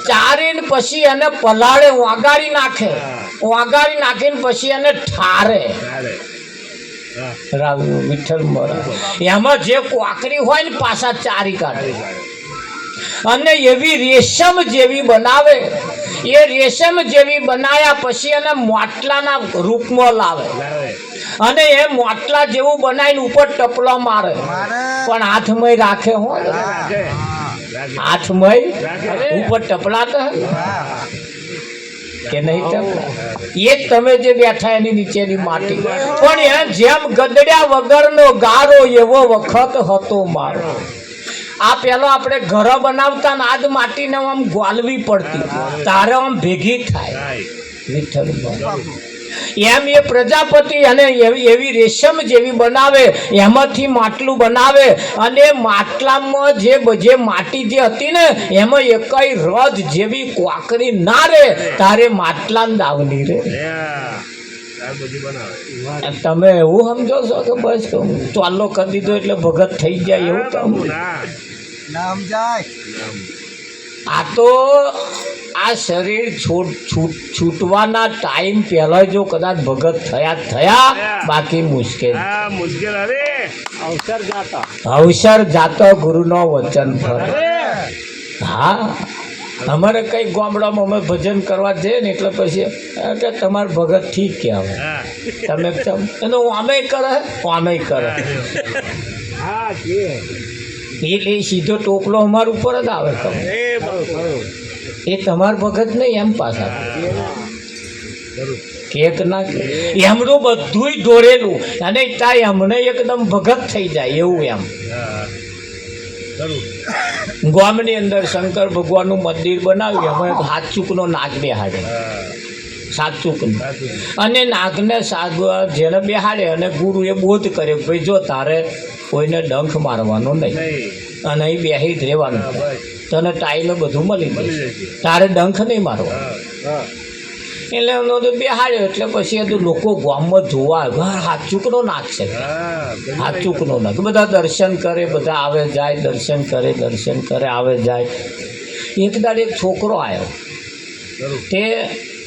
ચારીને પછી એને પલાળે વાગાડી નાખીને પછી એને ઠારે વિઠ્ઠલ એમાં જે કોકરી હોય ને પાછા ચારી કાઢે અને એવી રેશમ જેવી બનાવે એ રેશમ જેવી બનાયા પછી એને માટલાના રૂપમાં લાવે અને એ માટલા જેવું બનાવીને ઉપર ટપલો મારે પણ હાથમય રાખે હોય હાથમય ઉપર ટપલા તો કે નહીં ટપલા એ તમે જે બેઠા એની નીચેની માટી પણ એ જેમ ગદડ્યા વગરનો ગારો એવો વખત હતો મારો આ પેલો આપણે ઘર બનાવતા ને આજ માટીને આમ ગોલવી પડતી તારે આમ ભેગી થાય એમ એ પ્રજાપતિ અને એવી રેશમ જેવી બનાવે એમાંથી માટલું બનાવે અને માટલામાં જે માટી જે હતી ને એમાં એકાઈ રજ જેવી કોકરી ના રે તારે માટલા દાવની રે તમે એવું સમજો છો કે બસ ચાલો કરી દીધો એટલે ભગત થઈ જાય એવું તમે આ તો આ શરીર છૂટવાના ટાઈમ પહેલા જો કદાચ ભગત થયા બાકી મુશ્કેલ અવસર જાતો ગુરુનો વચન ફરે હા અમારે કઈ ગામડામાં અમે ભજન કરવા જઈએ ને એટલે પછી કે તમારે ભગત ઠીક કે હવે તમે એનો આમે કરે એટલે સીધો ટોપલો અમારા ઉપર જ આવે તમે એ તમાર ભગત નહીં એમ પાછા કેક ના એમનું બધું દોરેલું અને ત્યાં એમને એકદમ ભગત થઈ જાય એવું એમ ગામની અંદર શંકર ભગવાનનું મંદિર બનાવ્યું એમાં એક હાથચૂકનો નાગ બેહાડે સાતચૂકનો અને નાગને જેને બેહાડે અને ગુરુએ બોધ કરે ભાઈ જો તારે કોઈને ડંખ મારવાનો નહીં અને અહીં બેહી જ રહેવાનું તને ટાઈમે બધું મળી જશે તારે ડંખ નહીં મારવાનો એટલે એમનો તો બેહાડ્યો એટલે પછી તો લોકો ગામમાં જોવા હાથચૂકનો નાગ છે હાથચૂકનો નાગ બધા દર્શન કરે બધા આવે જાય દર્શન કરે આવે જાય એક દાડે એક છોકરો આવ્યો તે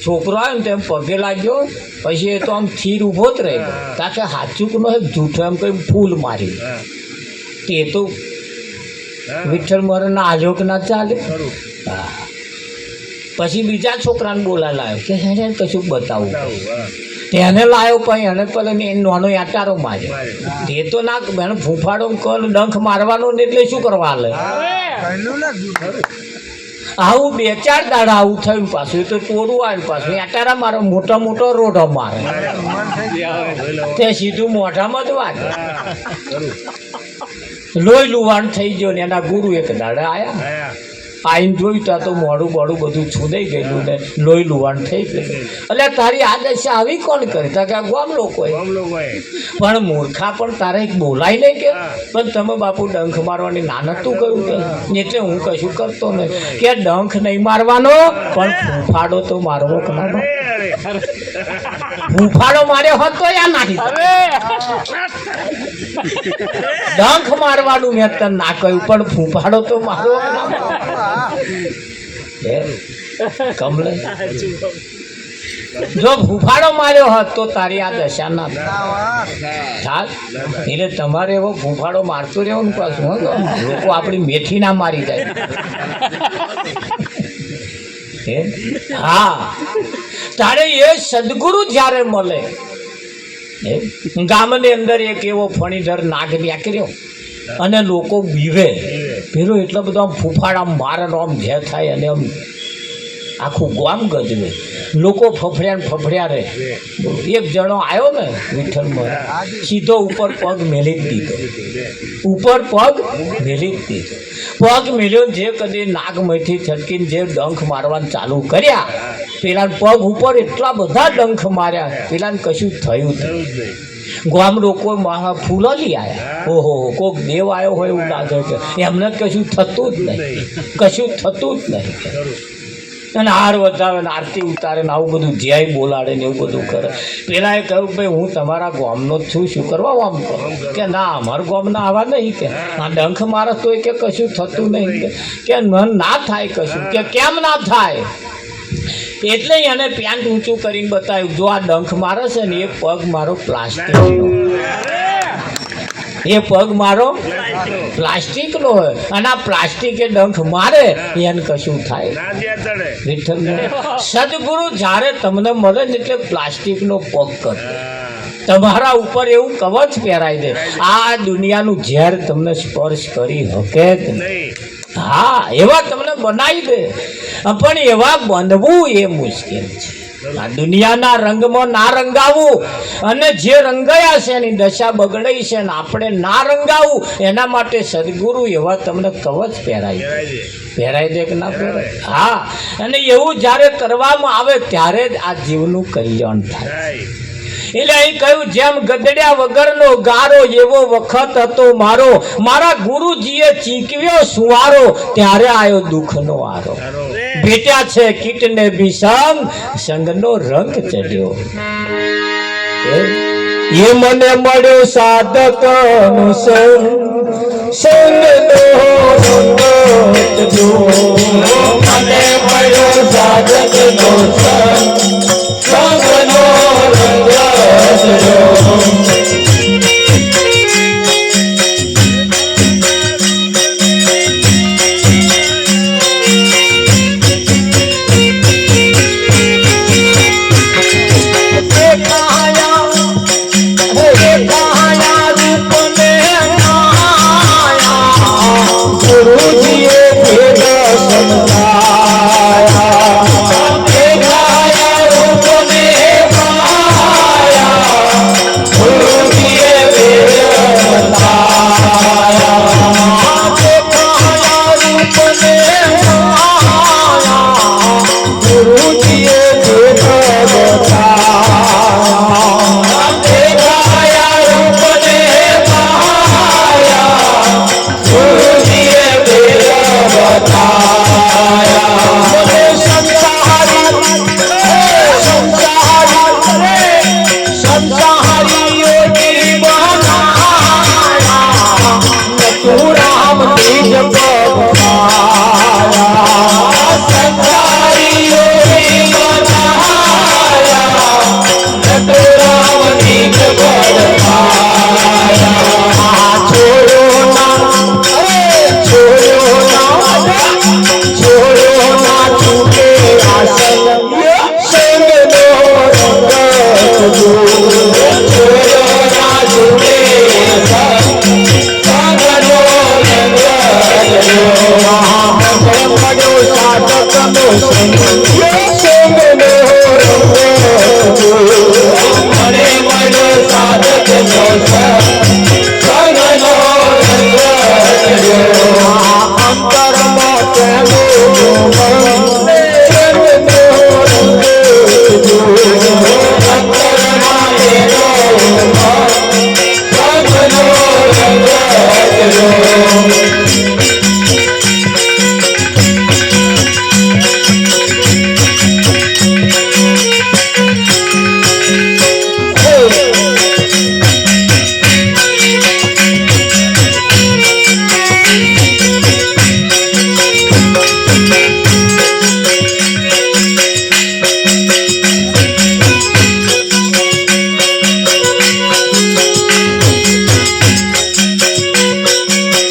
છોકરો આવ્યો ને તેમ પગે લાગ્યો પછી એ તો આમ થીર ઊભો જ રહી ગયો કારણ કે હાથચૂકનો એક જૂઠો એમ કંઈ ફૂલ મારી તે તો વિઠ્ઠલ મરના આજો કે ના ચાલે હા પછી બીજા છોકરાને બોલા લાવ્યો કે હેને કશું બતાવું તેને લાવ્યો પણ એને પેલો નાનો યાટારો માર્યો તે તો ના એને ફૂંફાડો ડંખ મારવાનો ને એટલે શું કરવા લે આવું 2-4 દાડા આવું થયું પાછું એ તો ચોરું આવ્યું પાછું યાટારા મારો મોટો રોડો મારે તે સીધું મોઢામાં જ વાગે લોહી લુવાણ થઈ ગયો ને એના ગુરુ એક દાડા આવ્યા આઈને જોયું ત્યાં તો મોડું બધું છૂદાઈ ગયેલું ને લોહી લુવાણ થઈ ગયું એટલે તારી આ દશા આવી કોણ કરી તા કે ગામ લોકોએ પણ મૂર્ખા પણ તારે બોલાય નહીં કે પણ તમે બાપુ ડંખ મારવાની નાનતું કહ્યું કે એટલે હું કશું કરતો નહીં કે ડંખ નહીં મારવાનો પણ ફૂંફાડો તો મારવો કે ના ફૂંફાડો માર્યો હોત તો યા નાખી ડંખ મારવાનું મેં તને ના કહ્યું પણ ફૂંફાડો તો મારવો કે ના કમલે જો ફૂફાડો માર્યો હોત તો તારી આ દશા ના થાત. એટલે તમારે એવો ફૂફાડો મારતો રહેવાનું પાછું. લોકો આપણી મેથી ના મારી જાય. હા, તારે એ સદગુરુ જ્યારે મળે. ગામની અંદર એક એવો ફણીધર નાગ નીકળ્યો અને લોકો બીવે. પેલો એટલો બધો આમ ફૂફાડા મારે આમ જે થાય અને આમ આખું ગામ ગજવે. લોકો ફફડ્યા રહે. એક જણો આવ્યો ને વિઠ્ઠલમાં, સીધો ઉપર પગ મેલી જ દીધો. ઉપર પગ મેલી જ દીધો. પગ મેલ્યો. જે કદી નાગમાંથી છટકીને જે ડંખ મારવાનું ચાલુ કર્યા, પેલા પગ ઉપર એટલા બધા ડંખ માર્યા, પેલાને કશું થયું નહીં. ગામ લોકો ફૂલોલી આવ્યા. ઓહો, કોઈક દેવ આવ્યો હોય એવું લાગે કે એમને કશું થતું જ નહીં, કશું થતું જ નહીં. અને હાર વધારે ને આરતી ઉતારે ને આવું બધું જ્યાંય બોલાડે ને એવું બધું કરે. પેલા એ કહ્યું ભાઈ હું તમારા ગામનો જ છું, શું કરવા આમ કરો? કે ના, અમારા ગામના આવા નહીં, કે આ ડંખ મારે તો કે કશું થતું નહીં, કે ના થાય કશું. કે કેમ ના થાય? એટલે એને પેન્ટ ઊંચું કરીને બતાવ્યું. જો આ ડંખ મારે છે ને, એ પગ મારો પ્લાસ્ટિકનો, એ પગ મારો પ્લાસ્ટિકનો હોય અને આ પ્લાસ્ટિકે ડંખ મારે એને કશું થાય. વિઠ્ઠલ સદગુરુ જ્યારે તમને મળે ને એટલે પ્લાસ્ટિકનો પગ કર, તમારા ઉપર એવું કવચ પહેરાઈ દે. આ દુનિયાનું ઝેર તમને સ્પર્શ કરી શકે જ નહીં. હા, એવા તમને બનાવી દે. પણ એવા બનવું એ મુશ્કેલ છે. આ દુનિયાના રંગમાં ના રંગાવું, અને જે રંગાયા છે એની દશા બગડાઈ છે ને આપણે ના રંગાવું, એના માટે સદગુરુ એવા તમને કવચ પહેરાઈ દે કે ના પહેરાય? હા, અને એવું જ્યારે કરવામાં આવે ત્યારે જ આ જીવનું કલ્યાણ થાય. એટલે અહીં કહ્યું, જેમ ગદડ્યા વગરનો ગારો એવો વખત હતો મારો, મારા ગુરુજીએ ચીકવ્યો સુવારો, ત્યારે આવ્યો દુઃખનો આરો. ભેટ્યા છે કીટને ભીષણ, સંગનો રંગ ચડ્યો. એ મને મળ્યો સાધકનો સંગ, સંગનો રંગ ચડ્યો. મને મળ્યો સાધકનો સંગ, સંગનો રંગ ચડ્યો.